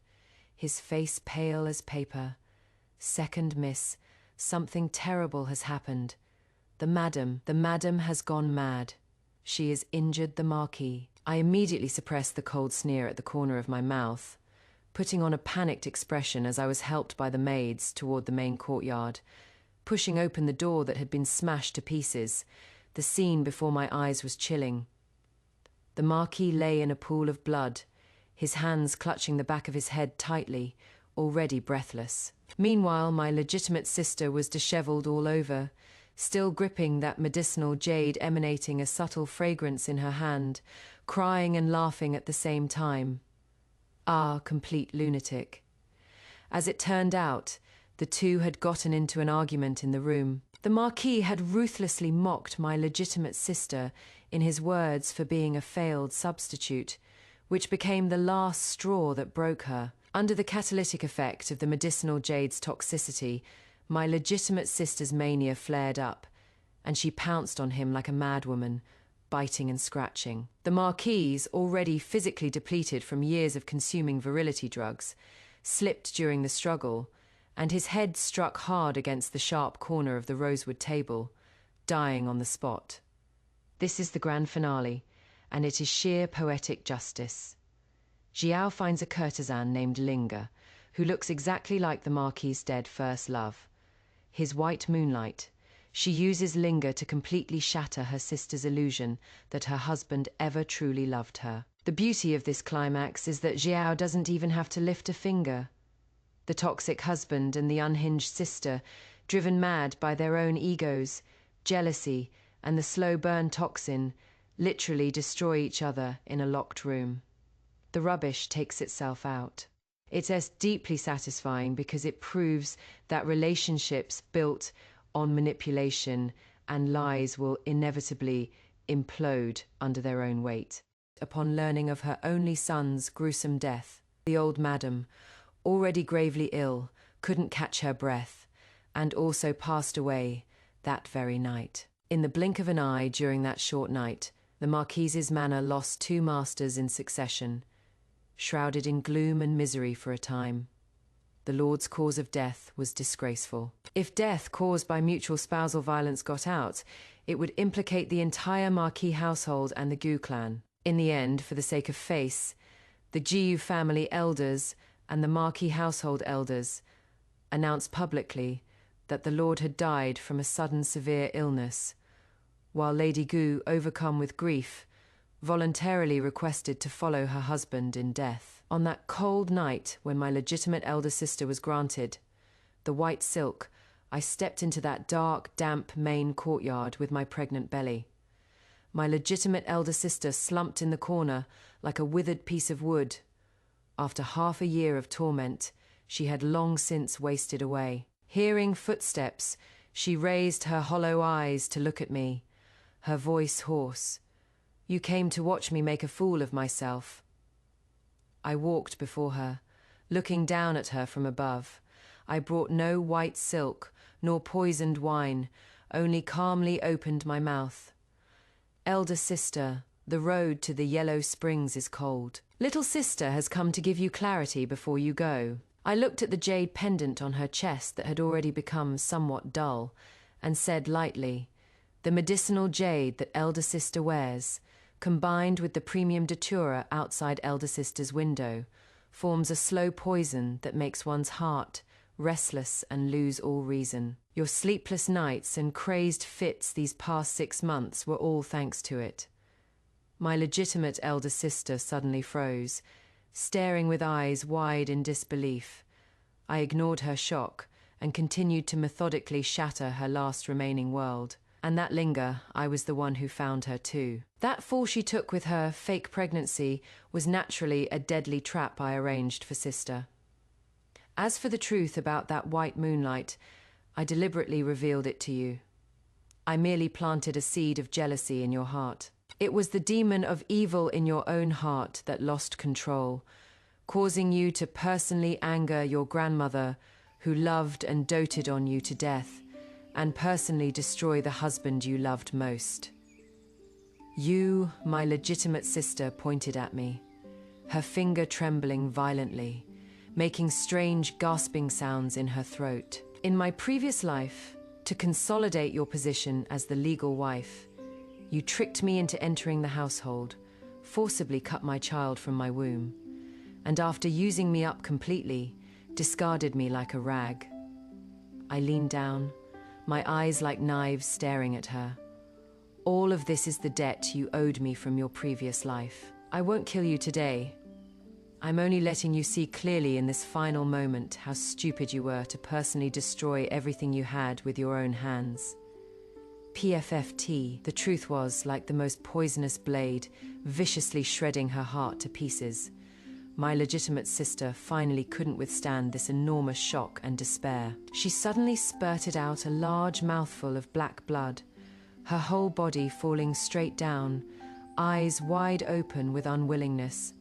his face pale as paper. "Second miss, something terrible has happened. The madam has gone mad. She has injured the Marquis." I immediately suppressed the cold sneer at the corner of my mouth, putting on a panicked expression as I was helped by the maids toward the main courtyard. Pushing open the door that had been smashed to pieces, the scene before my eyes was chilling. The Marquis lay in a pool of blood, his hands clutching the back of his head tightly, already breathless. Meanwhile, my legitimate sister was disheveled all over, still gripping that medicinal jade emanating a subtle fragrance in her hand, crying and laughing at the same time. Ah, complete lunatic. As it turned out, the two had gotten into an argument in the room. The Marquis had ruthlessly mocked my legitimate sister in his words for being a failed substitute, which became the last straw that broke her. Under the catalytic effect of the medicinal jade's toxicity, my legitimate sister's mania flared up, and she pounced on him like a madwoman, biting and scratching. The Marquis, already physically depleted from years of consuming virility drugs, slipped during the struggle, and his head struck hard against the sharp corner of the rosewood table, dying on the spot. This is the grand finale, and it is sheer poetic justice. Xiao finds a courtesan named Linga, who looks exactly like the Marquis's dead first love. His white moonlight. She uses Linga to completely shatter her sister's illusion that her husband ever truly loved her. The beauty of this climax is that Xiao doesn't even have to lift a finger. The toxic husband and the unhinged sister, driven mad by their own egos, jealousy, and the slow burn toxin, literally destroy each other in a locked room. The rubbish takes itself out. It's as deeply satisfying because it proves that relationships built on manipulation and lies will inevitably implode under their own weight. Upon learning of her only son's gruesome death, the old madam, already gravely ill, couldn't catch her breath, and also passed away that very night. In the blink of an eye during that short night, the Marquis's manor lost 2 masters in succession, shrouded in gloom and misery for a time. The Lord's cause of death was disgraceful. If death caused by mutual spousal violence got out, it would implicate the entire Marquis household and the Gu clan. In the end, for the sake of face, the Jiu family elders and the Marquis household elders announced publicly that the Lord had died from a sudden severe illness, while Lady Gu, overcome with grief, voluntarily requested to follow her husband in death. On that cold night when my legitimate elder sister was granted the white silk, I stepped into that dark, damp main courtyard with my pregnant belly. My legitimate elder sister slumped in the corner like a withered piece of wood. After half a year of torment, she had long since wasted away. Hearing footsteps, she raised her hollow eyes to look at me, her voice hoarse. "You came to watch me make a fool of myself." I walked before her, looking down at her from above. I brought no white silk, nor poisoned wine, only calmly opened my mouth. "Elder sister, the road to the yellow springs is cold. Little sister has come to give you clarity before you go." I looked at the jade pendant on her chest that had already become somewhat dull, and said lightly, "The medicinal jade that elder sister wears, combined with the premium datura outside elder sister's window, forms a slow poison that makes one's heart restless and lose all reason. Your sleepless nights and crazed fits these past 6 months were all thanks to it." My legitimate elder sister suddenly froze, staring with eyes wide in disbelief. I ignored her shock and continued to methodically shatter her last remaining world. And that Linga, I was the one who found her too. That fall she took with her fake pregnancy was naturally a deadly trap I arranged for sister. As for the truth about that white moonlight, I deliberately revealed it to you. I merely planted a seed of jealousy in your heart. It was the demon of evil in your own heart that lost control, causing you to personally anger your grandmother, who loved and doted on you to death, and personally destroy the husband you loved most. You, my legitimate sister, pointed at me, her finger trembling violently, making strange gasping sounds in her throat. In my previous life, to consolidate your position as the legal wife, you tricked me into entering the household, forcibly cut my child from my womb, and after using me up completely, discarded me like a rag. I leaned down, my eyes like knives staring at her. All of this is the debt you owed me from your previous life. I won't kill you today. I'm only letting you see clearly in this final moment how stupid you were to personally destroy everything you had with your own hands. PFFT, the truth was like the most poisonous blade, viciously shredding her heart to pieces. My legitimate sister finally couldn't withstand this enormous shock and despair. She suddenly spurted out a large mouthful of black blood, her whole body falling straight down, eyes wide open with unwillingness,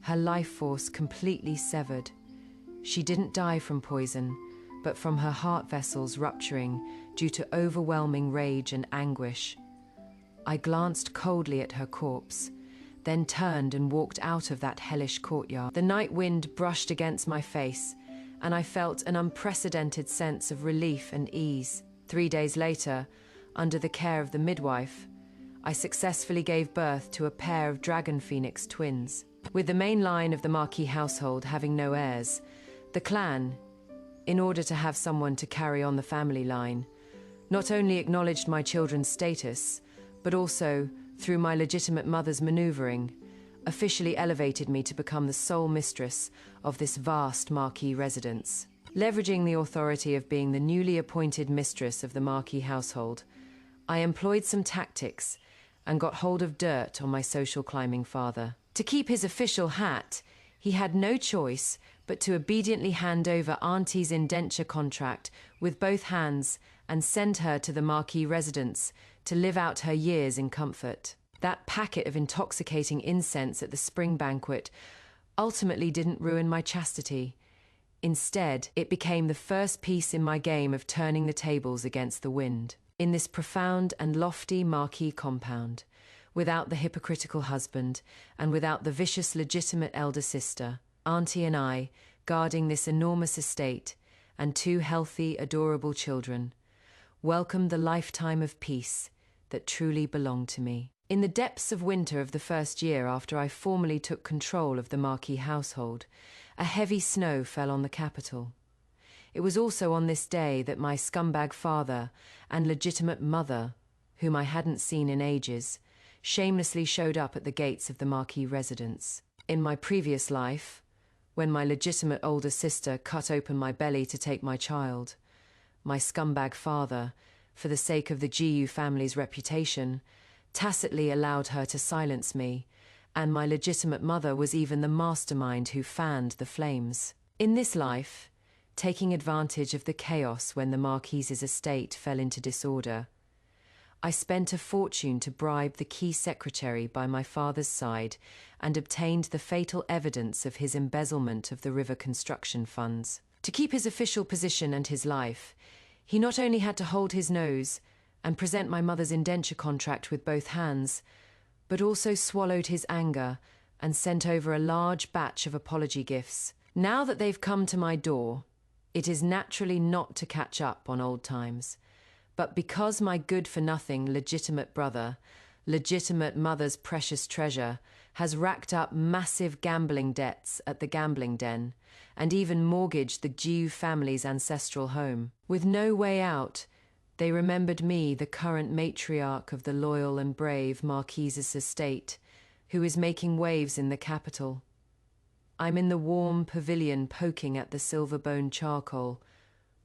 her life force completely severed. She didn't die from poison, but from her heart vessels rupturing due to overwhelming rage and anguish. I glanced coldly at her corpse, then turned and walked out of that hellish courtyard. The night wind brushed against my face, and I felt an unprecedented sense of relief and ease. 3 days later, under the care of the midwife, I successfully gave birth to a pair of dragon phoenix twins. With the main line of the Marquis household having no heirs, the clan, in order to have someone to carry on the family line, not only acknowledged my children's status, but also, through my legitimate mother's maneuvering, officially elevated me to become the sole mistress of this vast Marquis residence. Leveraging the authority of being the newly appointed mistress of the Marquis household, I employed some tactics and got hold of dirt on my social climbing father. To keep his official hat, he had no choice but to obediently hand over Auntie's indenture contract with both hands and send her to the Marquis residence to live out her years in comfort. That packet of intoxicating incense at the spring banquet ultimately didn't ruin my chastity. Instead, it became the first piece in my game of turning the tables against the wind. In this profound and lofty Marquis compound, without the hypocritical husband and without the vicious legitimate elder sister, Auntie and I, guarding this enormous estate and 2 healthy, adorable children, welcomed the lifetime of peace that truly belonged to me. In the depths of winter of the first year after I formally took control of the Marquis household, a heavy snow fell on the capital. It was also on this day that my scumbag father and legitimate mother, whom I hadn't seen in ages, shamelessly showed up at the gates of the Marquis residence. In my previous life, when my legitimate older sister cut open my belly to take my child, my scumbag father, for the sake of the GU family's reputation, tacitly allowed her to silence me, and my legitimate mother was even the mastermind who fanned the flames. In this life, taking advantage of the chaos when the Marquis's estate fell into disorder, I spent a fortune to bribe the key secretary by my father's side and obtained the fatal evidence of his embezzlement of the river construction funds. To keep his official position and his life, he not only had to hold his nose and present my mother's indenture contract with both hands, but also swallowed his anger and sent over a large batch of apology gifts. Now that they've come to my door, it is naturally not to catch up on old times, but because my good-for-nothing legitimate brother, legitimate mother's precious treasure, has racked up massive gambling debts at the gambling den, and even mortgaged the Xiao family's ancestral home. With no way out, they remembered me, the current matriarch of the loyal and brave Marquis's estate, who is making waves in the capital. I'm in the warm pavilion poking at the silver-boned charcoal,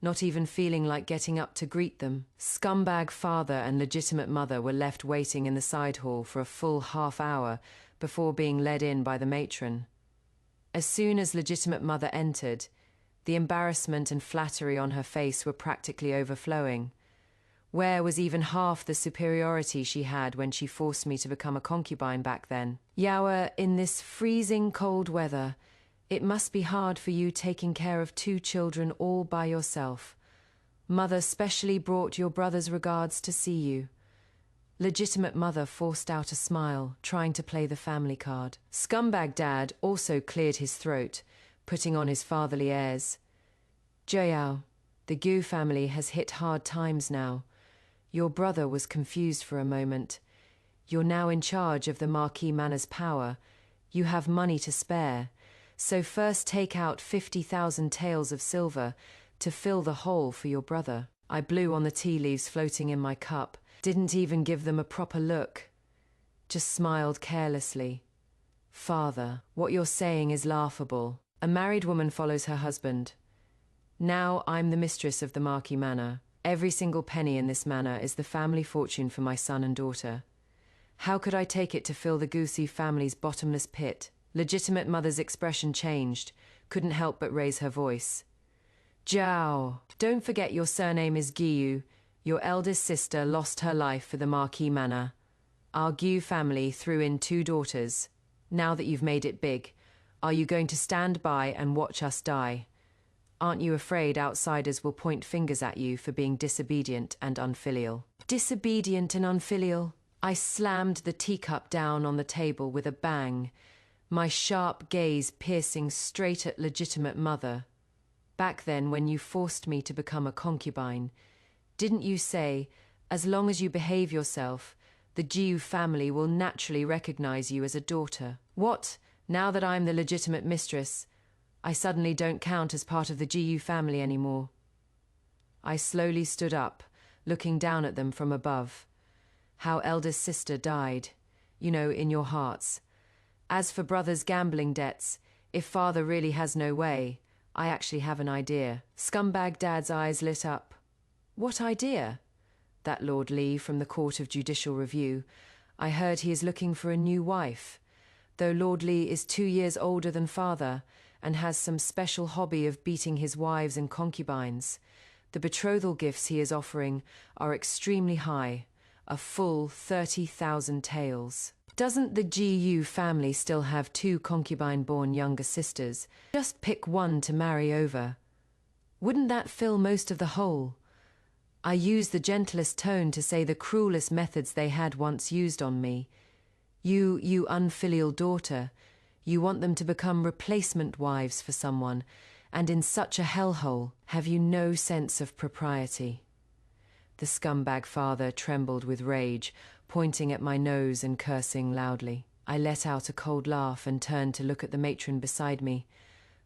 not even feeling like getting up to greet them. Scumbag father and legitimate mother were left waiting in the side hall for a full half-hour before being led in by the matron. As soon as legitimate mother entered, the embarrassment and flattery on her face were practically overflowing. Where was even half the superiority she had when she forced me to become a concubine back then? Xiao, in this freezing cold weather, it must be hard for you taking care of 2 children all by yourself. Mother specially brought your brother's regards to see you. Legitimate mother forced out a smile, trying to play the family card. Scumbag dad also cleared his throat, putting on his fatherly airs. Xiao, the Gu family has hit hard times now. Your brother was confused for a moment. You're now in charge of the Marquis Manor's power. You have money to spare. So first take out 50,000 taels of silver to fill the hole for your brother. I blew on the tea leaves floating in my cup, didn't even give them a proper look. Just smiled carelessly. Father, what you're saying is laughable. A married woman follows her husband. Now I'm the mistress of the Marquis Manor. Every single penny in this manor is the family fortune for my son and daughter. How could I take it to fill the Goosey family's bottomless pit? Legitimate mother's expression changed, couldn't help but raise her voice. Xiao, don't forget your surname is Xiao. Your eldest sister lost her life for the Marquis Manor. Our Xiao family threw in 2 daughters. Now that you've made it big, are you going to stand by and watch us die? Aren't you afraid outsiders will point fingers at you for being disobedient and unfilial? Disobedient and unfilial? I slammed the teacup down on the table with a bang, my sharp gaze piercing straight at legitimate mother. Back then, when you forced me to become a concubine, didn't you say, as long as you behave yourself, the Xiao family will naturally recognize you as a daughter? What, now that I'm the legitimate mistress, I suddenly don't count as part of the Xiao family anymore? I slowly stood up, looking down at them from above. How eldest sister died, in your hearts. As for brother's gambling debts, if father really has no way, I actually have an idea. Scumbag dad's eyes lit up. What idea? That Lord Lee from the Court of Judicial Review. I heard he is looking for a new wife. Though Lord Lee is 2 years older than father and has some special hobby of beating his wives and concubines, the betrothal gifts he is offering are extremely high, a full 30,000 taels. Doesn't the Xiao family still have 2 concubine-born younger sisters? Just pick one to marry over. Wouldn't that fill most of the hole? I used the gentlest tone to say the cruelest methods they had once used on me. You unfilial daughter, you want them to become replacement wives for someone, and in such a hellhole, have you no sense of propriety? The scumbag father trembled with rage, pointing at my nose and cursing loudly. I let out a cold laugh and turned to look at the matron beside me.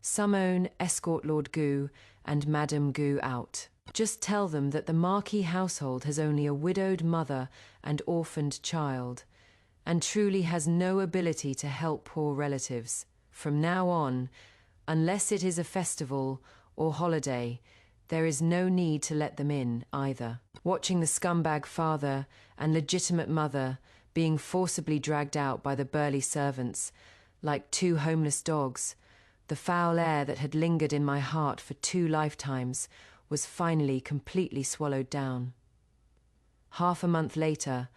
Summon, escort Lord Gu and Madame Gu out. Just tell them that the Marquis household has only a widowed mother and orphaned child, and truly has no ability to help poor relatives. From now on, unless it is a festival or holiday, there is no need to let them in either. Watching the scumbag father and legitimate mother being forcibly dragged out by the burly servants, like 2 homeless dogs, the foul air that had lingered in my heart for 2 lifetimes was finally completely swallowed down. Half a month later,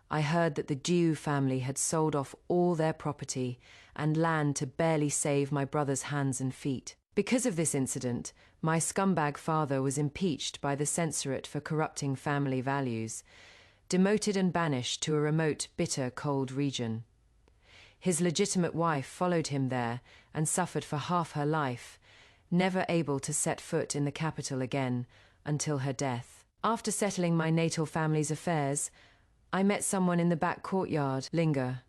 I heard that the Xiao family had sold off all their property and land to barely save my brother's hands and feet. Because of this incident, my scumbag father was impeached by the censorate for corrupting family values, demoted and banished to a remote, bitter, cold region. His legitimate wife followed him there and suffered for half her life, never able to set foot in the capital again until her death. After settling my natal family's affairs, I met someone in the back courtyard, Linga.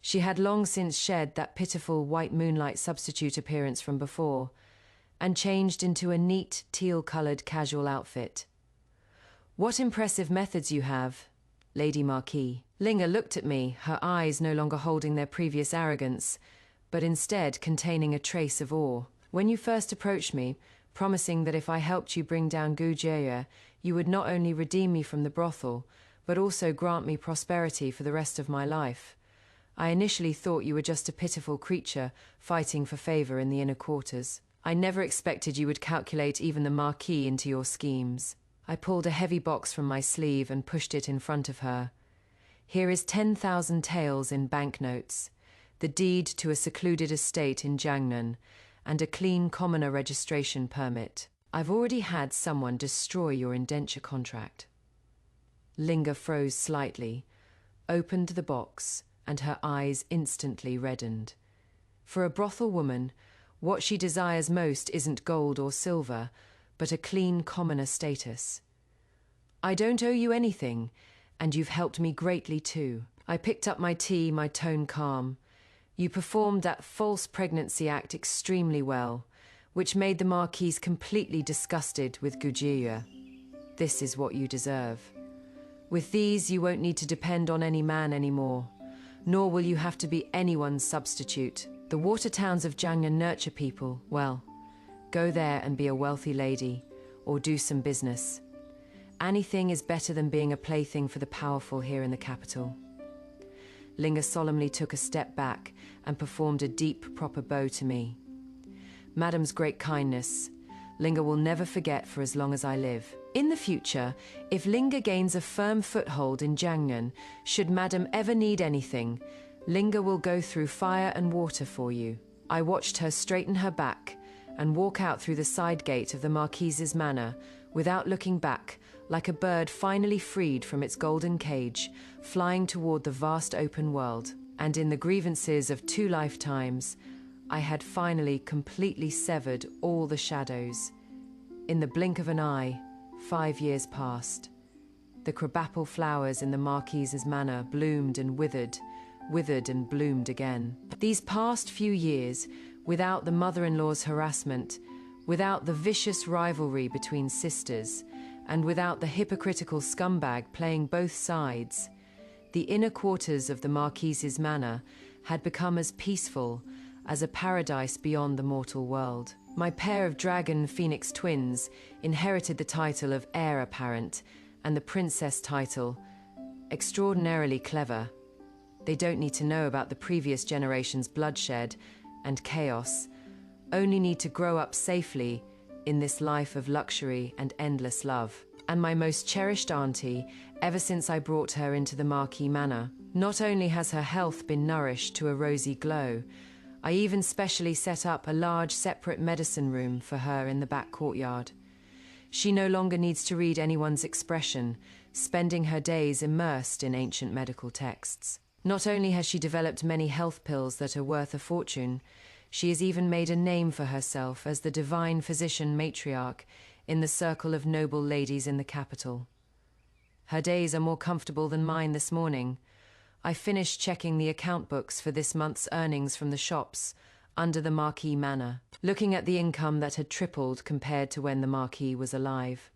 She had long since shed that pitiful white moonlight substitute appearance from before, and changed into a neat teal-coloured casual outfit. What impressive methods you have, Lady Marquis. Linga looked at me, her eyes no longer holding their previous arrogance, but instead containing a trace of awe. When you first approached me, promising that if I helped you bring down Gujeya, you would not only redeem me from the brothel, but also grant me prosperity for the rest of my life, I initially thought you were just a pitiful creature fighting for favour in the inner quarters. I never expected you would calculate even the Marquis into your schemes. I pulled a heavy box from my sleeve and pushed it in front of her. Here is 10,000 taels in banknotes, the deed to a secluded estate in Jiangnan, and a clean commoner registration permit. I've already had someone destroy your indenture contract. Linga froze slightly, opened the box, and her eyes instantly reddened. For a brothel woman, what she desires most isn't gold or silver, but a clean commoner status. I don't owe you anything, and you've helped me greatly too. I picked up my tea, my tone calm. You performed that false pregnancy act extremely well, which made the Marquis completely disgusted with Gujeya. This is what you deserve. With these, you won't need to depend on any man anymore. nor will you have to be anyone's substitute. The water towns of Jiangnan nurture people. Well, go there and be a wealthy lady, or do some business. Anything is better than being a plaything for the powerful here in the capital. Linga solemnly took a step back and performed a deep, proper bow to me. Madam's great kindness, Linga will never forget for as long as I live. In the future, if Linga gains a firm foothold in Jiangnan, should Madam ever need anything, Linga will go through fire and water for you. I watched her straighten her back and walk out through the side gate of the Marquise's manor without looking back, like a bird finally freed from its golden cage, flying toward the vast open world. And in the grievances of 2 lifetimes, I had finally completely severed all the shadows. In the blink of an eye, 5 years passed. The crabapple flowers in the Marquise's manor bloomed and withered and bloomed again. These past few years, without the mother-in-law's harassment, without the vicious rivalry between sisters, and without the hypocritical scumbag playing both sides, the inner quarters of the Marquise's manor had become as peaceful as a paradise beyond the mortal world. My pair of dragon phoenix twins inherited the title of heir apparent and the princess title, extraordinarily clever. They don't need to know about the previous generation's bloodshed and chaos, only need to grow up safely in this life of luxury and endless love. And my most cherished auntie, ever since I brought her into the Marquis manor, not only has her health been nourished to a rosy glow, I even specially set up a large separate medicine room for her in the back courtyard. She no longer needs to read anyone's expression, spending her days immersed in ancient medical texts. Not only has she developed many health pills that are worth a fortune, she has even made a name for herself as the divine physician matriarch in the circle of noble ladies in the capital. Her days are more comfortable than mine this morning. I finished checking the account books for this month's earnings from the shops under the Marquis manor, looking at the income that had tripled compared to when the Marquis was alive.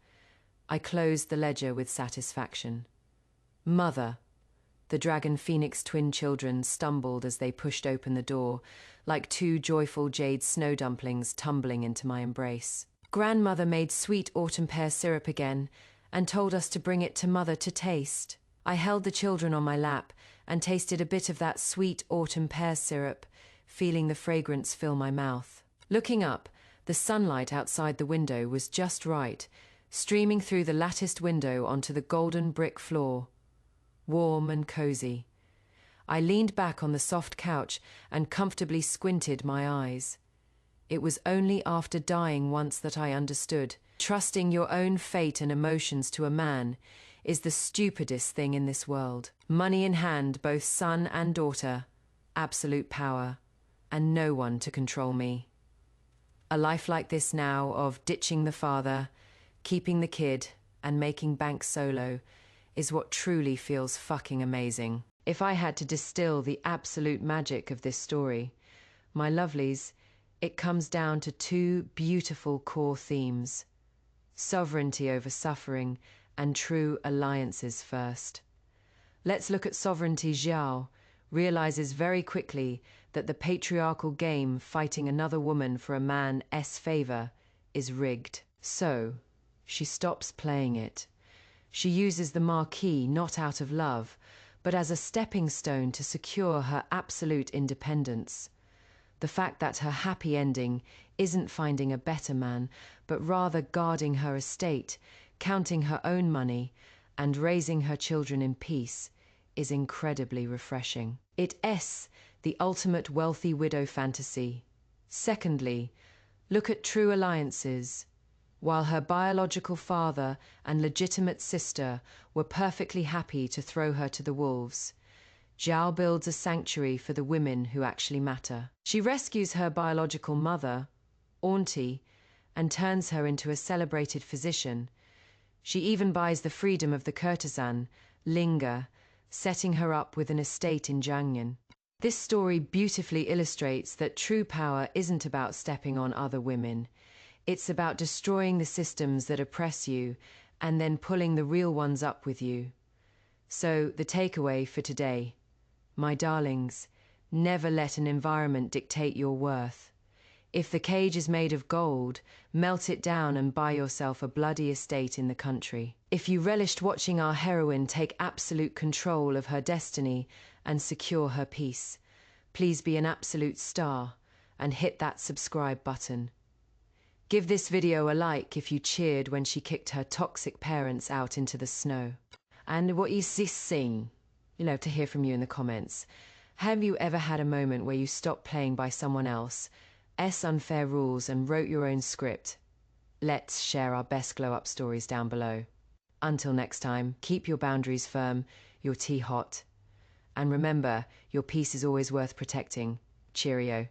I closed the ledger with satisfaction. Mother! The dragon phoenix twin children stumbled as they pushed open the door, like 2 joyful jade snow dumplings tumbling into my embrace. Grandmother made sweet autumn pear syrup again and told us to bring it to Mother to taste. I held the children on my lap and tasted a bit of that sweet autumn pear syrup, feeling the fragrance fill my mouth. Looking up, the sunlight outside the window was just right, streaming through the latticed window onto the golden brick floor. Warm and cozy. I leaned back on the soft couch and comfortably squinted my eyes. It was only after dying once that I understood. Trusting your own fate and emotions to a man is the stupidest thing in this world. Money in hand, both son and daughter, absolute power, and no one to control me. A life like this now of ditching the father, keeping the kid, and making bank solo is what truly feels fucking amazing. If I had to distill the absolute magic of this story, my lovelies, it comes down to 2 beautiful core themes: sovereignty over suffering and true alliances first. Let's look at sovereignty. Xiao realizes very quickly that the patriarchal game fighting another woman for a man's favor is rigged. So, she stops playing it. She uses the Marquis not out of love, but as a stepping stone to secure her absolute independence. The fact that her happy ending isn't finding a better man, but rather guarding her estate, counting her own money, and raising her children in peace is incredibly refreshing. It's the ultimate wealthy widow fantasy. Secondly, look at true alliances. While her biological father and legitimate sister were perfectly happy to throw her to the wolves, Xiao builds a sanctuary for the women who actually matter. She rescues her biological mother, auntie, and turns her into a celebrated physician. She even buys the freedom of the courtesan, Linga, setting her up with an estate in Jiangnan. This story beautifully illustrates that true power isn't about stepping on other women. It's about destroying the systems that oppress you and then pulling the real ones up with you. So, the takeaway for today: My darlings, never let an environment dictate your worth. If the cage is made of gold, melt it down and buy yourself a bloody estate in the country. If you relished watching our heroine take absolute control of her destiny and secure her peace, please be an absolute star and hit that subscribe button. Give this video a like if you cheered when she kicked her toxic parents out into the snow. And what is this scene? Love to hear from you in the comments. Have you ever had a moment where you stopped playing by someone else, unfair rules, and wrote your own script? Let's share our best glow up stories down below. Until next time, keep your boundaries firm, your tea hot, and remember, your peace is always worth protecting. Cheerio.